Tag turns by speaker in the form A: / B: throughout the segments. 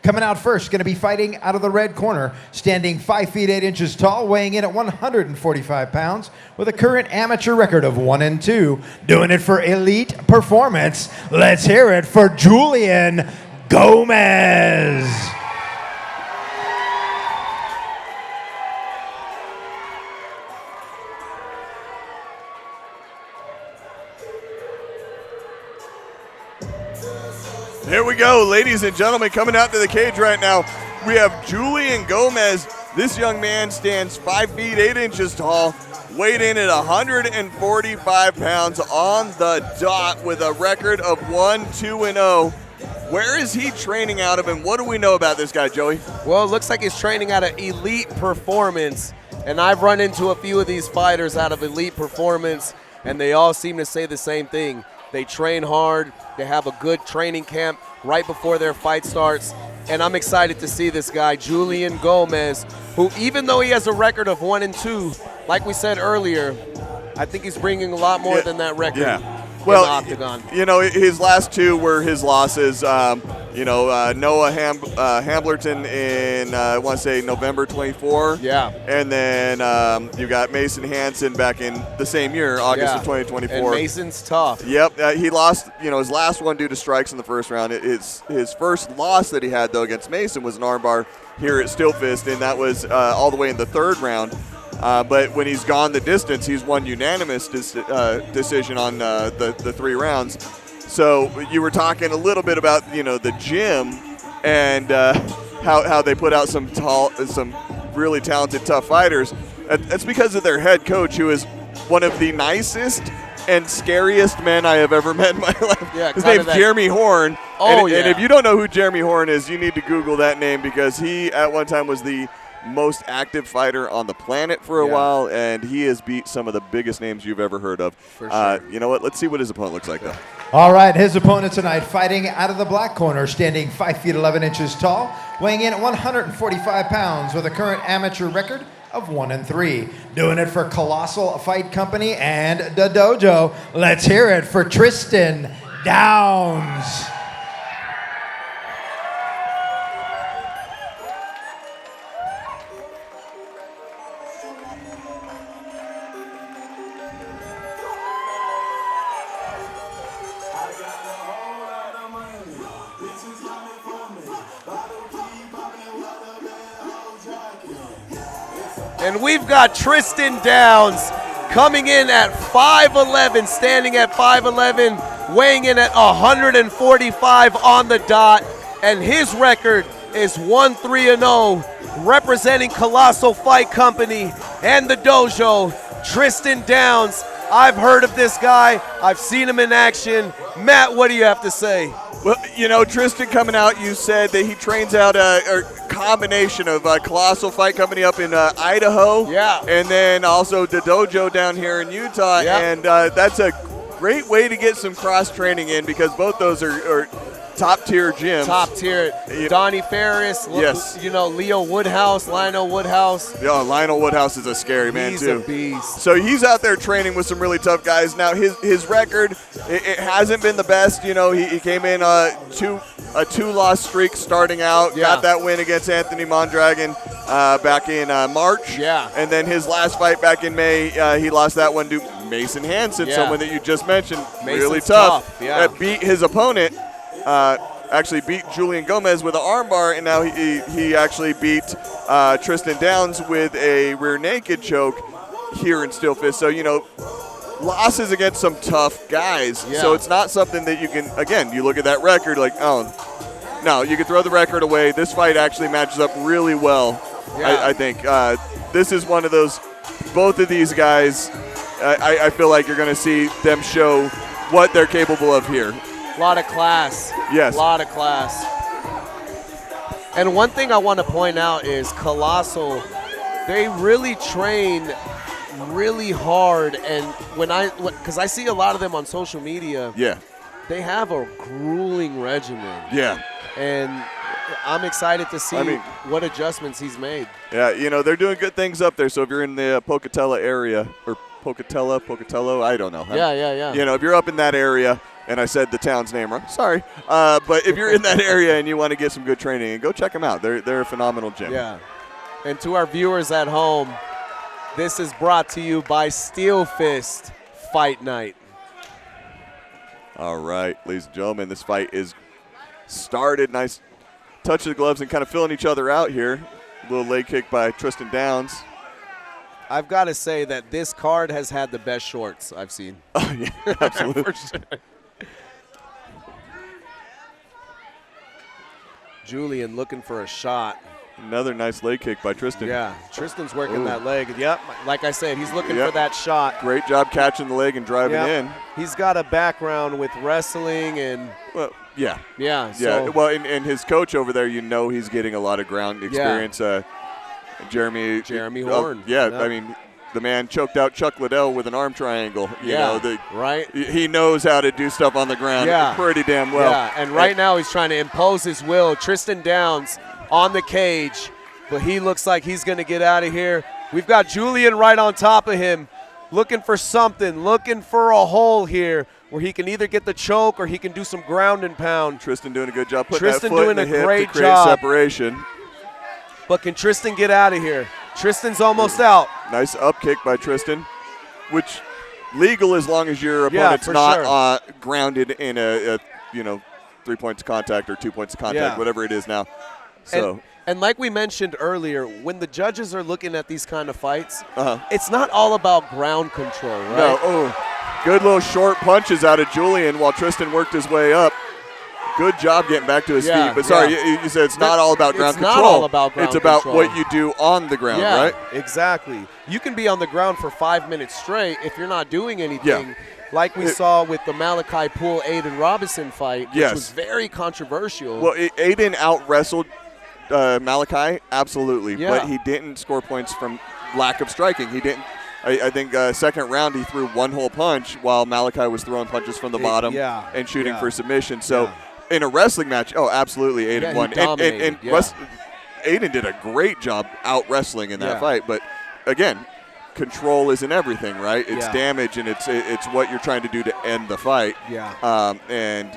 A: Coming out first, going to be fighting out of the red corner, standing 5 feet 8 inches tall, weighing in at 145 pounds, with a current amateur record of 1-2, doing it for elite performance. Let's hear it for Julian Gomez.
B: Here we go, ladies and gentlemen, coming out to the cage right now. We have Julian Gomez. This young man stands 5 feet 8 inches tall, weighed in at 145 pounds on the dot with a record of 1-2-0. Where is he training out of, and what do we know about this guy, Joey?
C: Well, it looks like he's training out of Elite Performance, and I've run into a few of these fighters out of Elite Performance, and they all seem to say the same thing. They train hard. They have a good training camp right before their fight starts. And I'm excited to see this guy, Julian Gomez, who even though he has a record of 1-2, like we said earlier, I think he's bringing a lot more than that record.
B: Yeah. Well,
C: in the octagon.
B: You know, his last two were his losses. Noah Hamblerton in, I want to say, November 24.
C: Yeah.
B: And then you got Mason Hansen back in the same year, August of 2024.
C: And Mason's tough.
B: Yep. He lost, his last one due to strikes in the first round. His first loss that he had, though, against Mason was an armbar here at SteelFist, and that was all the way in the third round. But when he's gone the distance, he's won unanimous decision on the 3 rounds. So you were talking a little bit about the gym and how they put out some really talented, tough fighters. That's because of their head coach, who is one of the nicest and scariest men I have ever met in my life.
C: Yeah,
B: his name's Jeremy Horn.
C: Oh,
B: and if you don't know who Jeremy Horn is, you need to Google that name, because he at one time was the most active fighter on the planet for a while, and he has beat some of the biggest names you've ever heard of.
C: For sure.
B: You know what? Let's see what his opponent looks like, though.
A: All right, his opponent tonight, fighting out of the black corner, standing 5 feet 11 inches tall, weighing in at 145 pounds, with a current amateur record of 1-3. Doing it for Colossal Fight Company and the Dojo. Let's hear it for Tristan Downs.
C: And we've got Tristan Downs coming in at 5'11", standing at 5'11", weighing in at 145 on the dot, and his record is 1-3-0, representing Colossal Fight Company and the Dojo. Tristan Downs, I've heard of this guy. I've seen him in action. Matt, what do you have to say?
B: Well, Tristan coming out, you said that he trains out a combination of Colossal Fight Company up in Idaho.
C: Yeah.
B: And then also the Dojo down here in Utah.
C: Yeah.
B: And that's a great way to get some cross-training in, because both those are top-tier gyms.
C: Top tier. Donnie Ferris,
B: yes.
C: Lionel Woodhouse.
B: Yeah, Lionel Woodhouse is a scary man,
C: He's
B: too.
C: a beast.
B: So he's out there training with some really tough guys. Now, his record, it hasn't been the best. He came in a two-loss streak starting out.
C: Yeah.
B: Got that win against Anthony Mondragon back in March.
C: Yeah.
B: And then his last fight back in May, he lost that one to Mason Hansen, someone that you just mentioned.
C: Mason's
B: really tough.
C: Yeah.
B: That beat his opponent. Actually beat Julian Gomez with an armbar, and now he actually beat Tristan Downs with a rear naked choke here in SteelFist. So, losses against some tough guys.
C: Yeah.
B: So it's not something that you can, again, you look at that record like, oh, no, you can throw the record away. This fight actually matches up really well, I think. This is one of those, both of these guys, I feel like you're going to see them show what they're capable of here.
C: A lot of class.
B: Yes.
C: A lot of class. And one thing I want to point out is Colossal, they really train really hard. And because I see a lot of them on social media, they have a grueling regimen.
B: Yeah.
C: And I'm excited to see what adjustments he's made.
B: Yeah, they're doing good things up there. So if you're in the Pocatello area, or Pocatello, I don't know.
C: Yeah.
B: You know, if you're up in that area, and I said the town's name wrong, sorry. But if you're in that area and you want to get some good training, go check them out. They're a phenomenal gym.
C: Yeah. And to our viewers at home, this is brought to you by SteelFist Fight Night.
B: All right, ladies and gentlemen, this fight is started. Nice touch of the gloves and kind of filling each other out here. A little leg kick by Tristan Downs.
C: I've got to say that this card has had the best shorts I've seen.
B: Oh, yeah, absolutely.
C: For sure. Julian looking for a shot.
B: Another nice leg kick by Tristan.
C: Yeah, Tristan's working
B: Ooh.
C: that leg. Yep, like I said, he's looking for that shot.
B: Great job catching the leg and driving in.
C: He's got a background with wrestling and
B: well, yeah.
C: So
B: well, and his coach over there, you know, he's getting a lot of ground experience. Jeremy
C: Horn.
B: I mean, the man choked out Chuck Liddell with an arm triangle. You know,
C: right.
B: He knows how to do stuff on the ground pretty damn well.
C: Yeah, and right now he's trying to impose his will. Tristan Downs on the cage, but he looks like he's going to get out of here. We've got Julian right on top of him, looking for something, looking for a hole here where he can either get the choke or he can do some ground and pound.
B: Tristan doing a good job putting
C: Tristan
B: that foot
C: doing
B: in the
C: a
B: hip
C: great
B: to create
C: job.
B: separation.
C: But can Tristan get out of here? Tristan's almost out.
B: Nice up kick by Tristan, which legal as long as your opponent's not grounded in a 3 points of contact or 2 points of contact, whatever it is now. So.
C: And like we mentioned earlier, when the judges are looking at these kind of fights, it's not all about ground control, right?
B: No. Good little short punches out of Julian while Tristan worked his way up. Good job getting back to his feet. But sorry, you said it's not all about ground control.
C: It's not all about ground control.
B: It's about what you do on the ground, right?
C: Exactly. You can be on the ground for 5 minutes straight if you're not doing anything. Like we saw with the Malachi Poole Aiden Robinson fight, which was very controversial.
B: Well, Aiden out-wrestled Malachi, absolutely. But he didn't score points from lack of striking. He didn't. I think second round he threw one whole punch while Malachi was throwing punches from the bottom and shooting for submission. So in a wrestling match, absolutely, Aiden won. And Aiden did a great job out-wrestling in that fight. But, again, control isn't everything, right? It's damage, and it's what you're trying to do to end the fight. And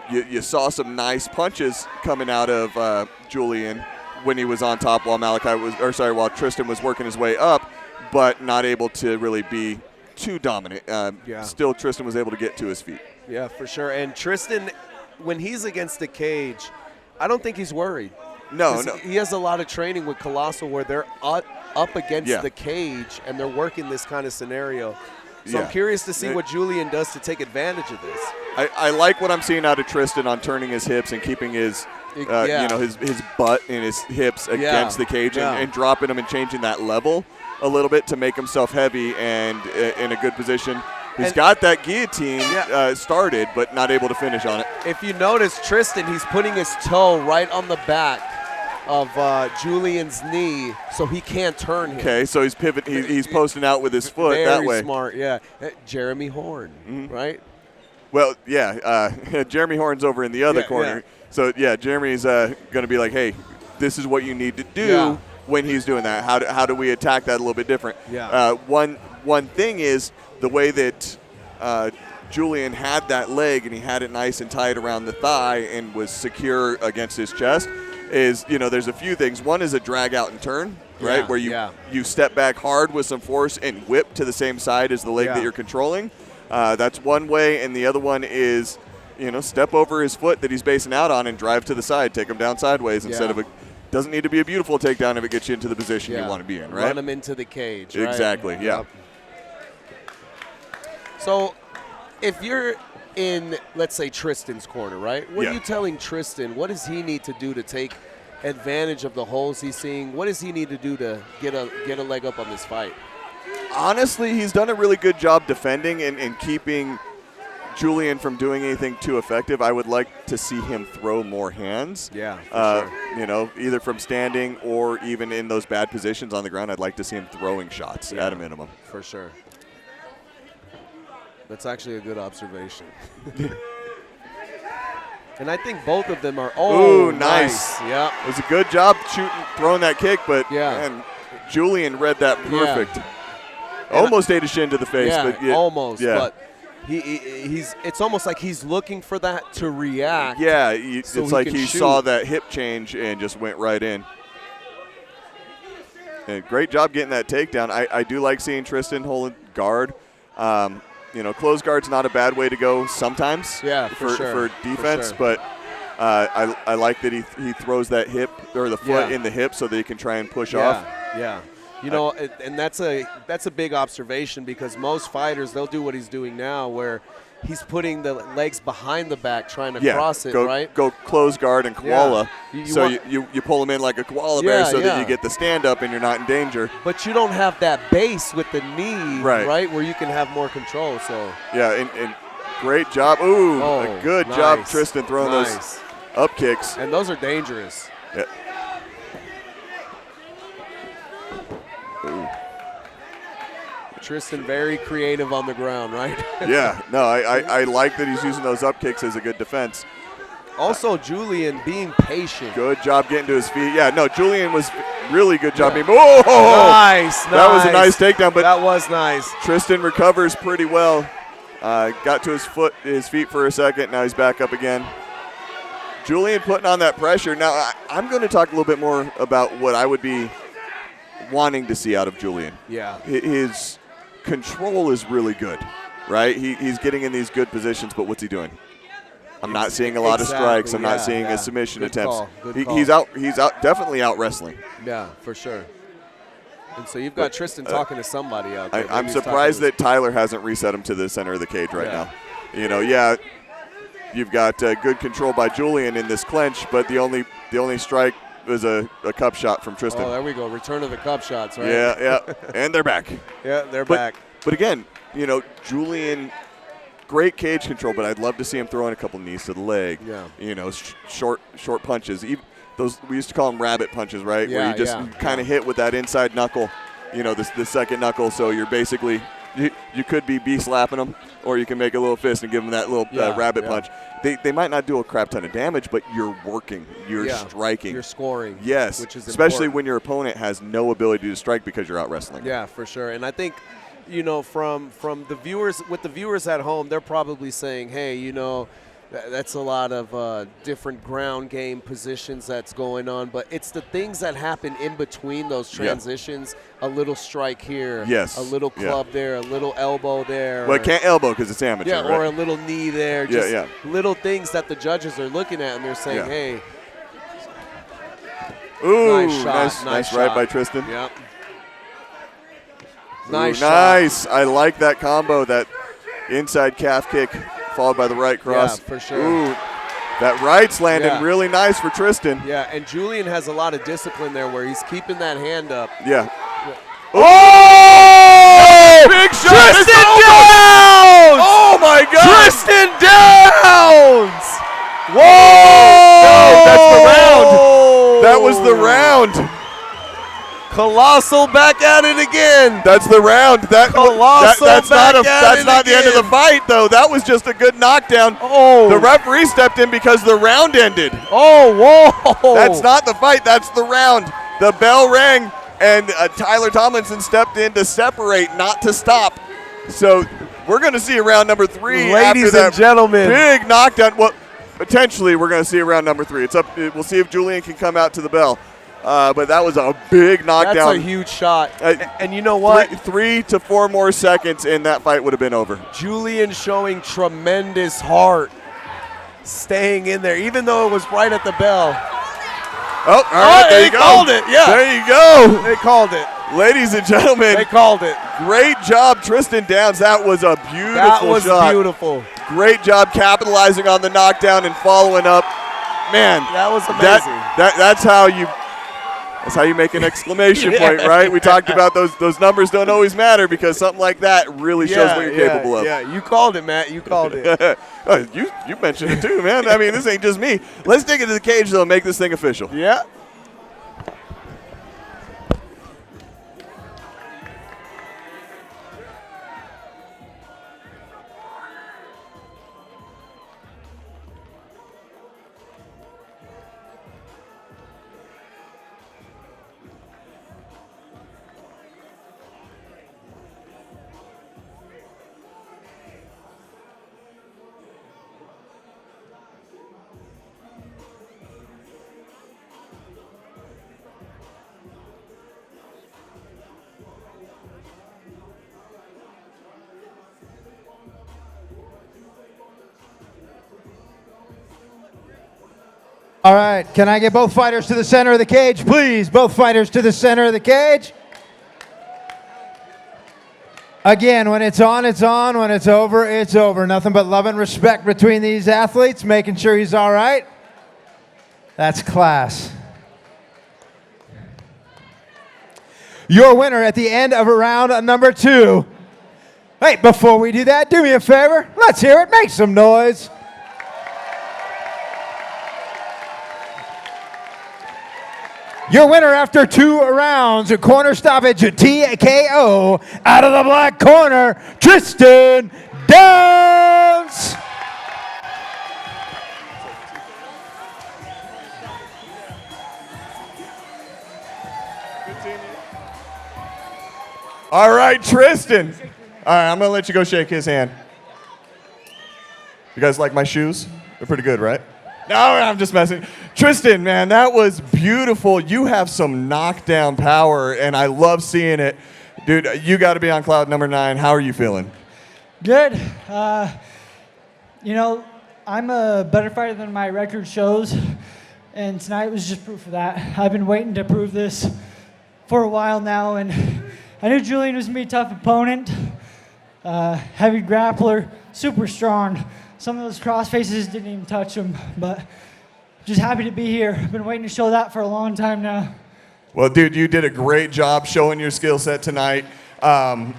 B: you saw some nice punches coming out of Julian when he was on top while Tristan was working his way up, but not able to really be too dominant. Still, Tristan was able to get to his feet.
C: Yeah, for sure. And Tristan, when he's against the cage, I don't think he's worried.
B: No.
C: He has a lot of training with Colossal where they're up against the cage and they're working this kind of scenario. So I'm curious to see what Julian does to take advantage of this.
B: I like what I'm seeing out of Tristan on turning his hips and keeping his his butt and his hips against the cage and dropping him and changing that level a little bit to make himself heavy and in a good position. He's got that guillotine started, but not able to finish on it.
C: If you notice, Tristan, he's putting his toe right on the back of Julian's knee, so he can't turn him.
B: Okay, so he's he's posting out with his foot that way.
C: Very smart, Jeremy Horn, right?
B: Well, Jeremy Horn's over in the other corner. So, Jeremy's going to be like, hey, this is what you need to do when he's doing that. How do we attack that a little bit different? One thing is the way that Julian had that leg and he had it nice and tight around the thigh and was secure against his chest is, there's a few things. One is a drag out and turn, right, where you step back hard with some force and whip to the same side as the leg that you're controlling. That's one way, and the other one is, step over his foot that he's basing out on and drive to the side, take him down sideways instead of doesn't need to be a beautiful takedown if it gets you into the position you want to be in, right?
C: Run him into the cage, right?
B: Exactly,
C: So if you're in, let's say, Tristan's corner, right? What are you telling Tristan? What does he need to do to take advantage of the holes he's seeing? What does he need to do to get a leg up on this fight?
B: Honestly, he's done a really good job defending and keeping Julian from doing anything too effective. I would like to see him throw more hands.
C: For sure.
B: Either from standing or even in those bad positions on the ground. I'd like to see him throwing shots at a minimum.
C: For sure. That's actually a good observation. And I think both of them are.
B: Oh, nice.
C: Yeah.
B: It was a good job throwing that kick, but man, Julian read that perfect. Almost ate a shin to the face.
C: Yeah,
B: but yeah,
C: almost.
B: Yeah.
C: But he's it's almost like he's looking for that to react.
B: Yeah,
C: so
B: it's like
C: can
B: he
C: shoot.
B: saw that hip change and just went right in. And great job getting that takedown. I do like seeing Tristan holding guard. Close guard's not a bad way to go sometimes.
C: Yeah,
B: for defense,
C: sure.
B: but I like that he throws that hip or the foot in the hip so that he can try and push off.
C: Yeah. And that's a big observation because most fighters, they'll do what he's doing now where he's putting the legs behind the back trying to cross it, right?
B: Go close guard and koala.
C: Yeah.
B: You pull him in like a koala bear so that you get the stand up and you're not in danger.
C: But you don't have that base with the knee, right, where you can have more control. So
B: and great job. Ooh, a good job, Tristan, throwing those up kicks.
C: And those are dangerous.
B: Yeah. Ooh.
C: Tristan very creative on the ground, right?
B: Yeah, no, I like that he's using those up kicks as a good defense.
C: Also, Julian being patient.
B: Good job getting to his feet. Yeah, no, Julian was really good job being. Oh,
C: nice.
B: That was a nice takedown, but
C: that was nice.
B: Tristan recovers pretty well. Got to his feet for a second. Now he's back up again. Julian putting on that pressure. Now I'm going to talk a little bit more about what I would be wanting to see out of Julian.
C: Yeah,
B: his control is really good, right? He's getting in these good positions, but what's he doing? I'm not seeing a lot of strikes. I'm not seeing a submission
C: good
B: attempts.
C: Call.
B: He's out definitely out wrestling.
C: Yeah, for sure. And so you've got Tristan talking to somebody out there.
B: I'm surprised that Tyler hasn't reset him to the center of the cage right now. You've got good control by Julian in this clinch, but the only strike was a cup shot from Tristan.
C: Oh, there we go. Return of the cup shots, right?
B: Yeah, and they're back.
C: Yeah, they're back.
B: But again, Julian, great cage control, but I'd love to see him throwing a couple knees to the leg.
C: Yeah.
B: Short punches. Even those, we used to call them rabbit punches, right?
C: Yeah,
B: where you just kind of hit with that inside knuckle, the second knuckle. So you're basically you could be slapping them, or you can make a little fist and give them that little rabbit punch. They might not do a crap ton of damage, but you're working, you're striking,
C: you're scoring.
B: Yes,
C: which is
B: especially
C: important.
B: when your opponent has no ability to strike because you're out wrestling.
C: Yeah, for sure. And I think, from the viewers, with the viewers at home, they're probably saying, hey, that's a lot of different ground game positions that's going on. But it's the things that happen in between those transitions. A little strike here.
B: Yes.
C: A little club there. A little elbow there.
B: Well, it can't elbow because it's amateur.
C: Yeah,
B: right?
C: or a little knee there. Just little things that the judges are looking at and they're saying, hey.
B: Ooh,
C: nice shot.
B: right by Tristan.
C: Yep.
B: Nice shot. I like that combo, that inside calf kick followed by the right cross.
C: Yeah, for sure.
B: Ooh, that right's landing really nice for Tristan.
C: Yeah, and Julian has a lot of discipline there where he's keeping that hand up.
B: Yeah. Oh! Big shot.
C: Tristan Downs!
B: Oh, my God.
C: Tristan Downs!
B: Whoa! No, that's the round. That was the round.
C: Colossal back at it again.
B: That's the round. That's not the end of the fight, though. That was just a good knockdown.
C: Oh.
B: The referee stepped in because the round ended.
C: Oh, whoa.
B: That's not the fight. That's the round. The bell rang, and Tyler Tomlinson stepped in to separate, not to stop. So we're going to see a round number 3.
C: Ladies and gentlemen.
B: Big knockdown. Well, potentially we're going to see a round number 3. It's up. We'll see if Julian can come out to the bell. But that was a big knockdown.
C: That's a huge shot. And you know what?
B: 3 to 4 more seconds, and that fight would have been over.
C: Julian showing tremendous heart, staying in there, even though it was right at the bell.
B: Oh, all right, there you go.
C: They called it, yeah.
B: There you go.
C: They called it.
B: Ladies and gentlemen.
C: They called it.
B: Great job, Tristan Downs. That was a beautiful shot.
C: That was beautiful.
B: Great job capitalizing on the knockdown and following up. Man.
C: That was amazing.
B: That's how you make an exclamation point, right? We talked about those numbers don't always matter because something like that really shows what you're capable of.
C: Yeah, you called it, Matt. You called it.
B: You mentioned it too, man. I mean, this ain't just me. Let's take it to the cage, though, and make this thing official.
C: Yeah.
A: All right, can I get both fighters to the center of the cage, please? Both fighters to the center of the cage. Again, when it's on, it's on. When it's over, it's over. Nothing but love and respect between these athletes, making sure he's all right. That's class. Your winner at the end of round number 2. Hey, before we do that, do me a favor. Let's hear it. Make some noise. Your winner after 2 rounds, a corner stoppage, TKO, out of the black corner, Tristan Downs.
B: All right, Tristan. All right, I'm going to let you go shake his hand. You guys like my shoes? They're pretty good, right? No, I'm just messing. Tristan, man, that was beautiful. You have some knockdown power, and I love seeing it. Dude, you got to be on cloud number 9. How are you feeling?
D: Good. You know, I'm a better fighter than my record shows, and tonight was just proof of that. I've been waiting to prove this for a while now, and I knew Julian was going to be a tough opponent. Heavy grappler, super strong. Some of those cross faces didn't even touch him, but just happy to be here. I've been waiting to show that for a long time now.
B: Well, dude, you did a great job showing your skill set tonight.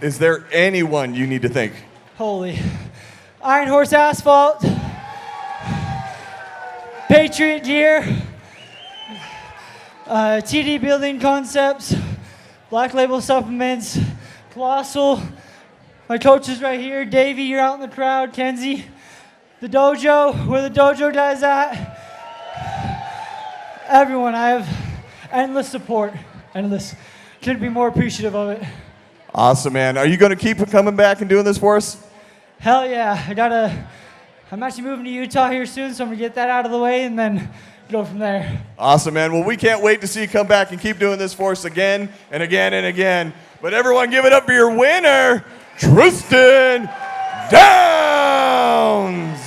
B: Is there anyone you need to thank?
D: Holy. Iron Horse Asphalt, Patriot Gear, TD Building Concepts, Black Label Supplements, Colossal, my coaches right here, Davey, you're out in the crowd, Kenzie, the dojo, where the dojo guys at, everyone, I have endless support, endless. Couldn't be more appreciative of it.
B: Awesome, man. Are you going to keep coming back and doing this for us?
D: Hell yeah, I'm actually moving to Utah here soon, so I'm gonna get that out of the way and then go from there.
B: Awesome, man. Well, we can't wait to see you come back and keep doing this for us again and again and again. But everyone give it up for your winner, Tristan Downs.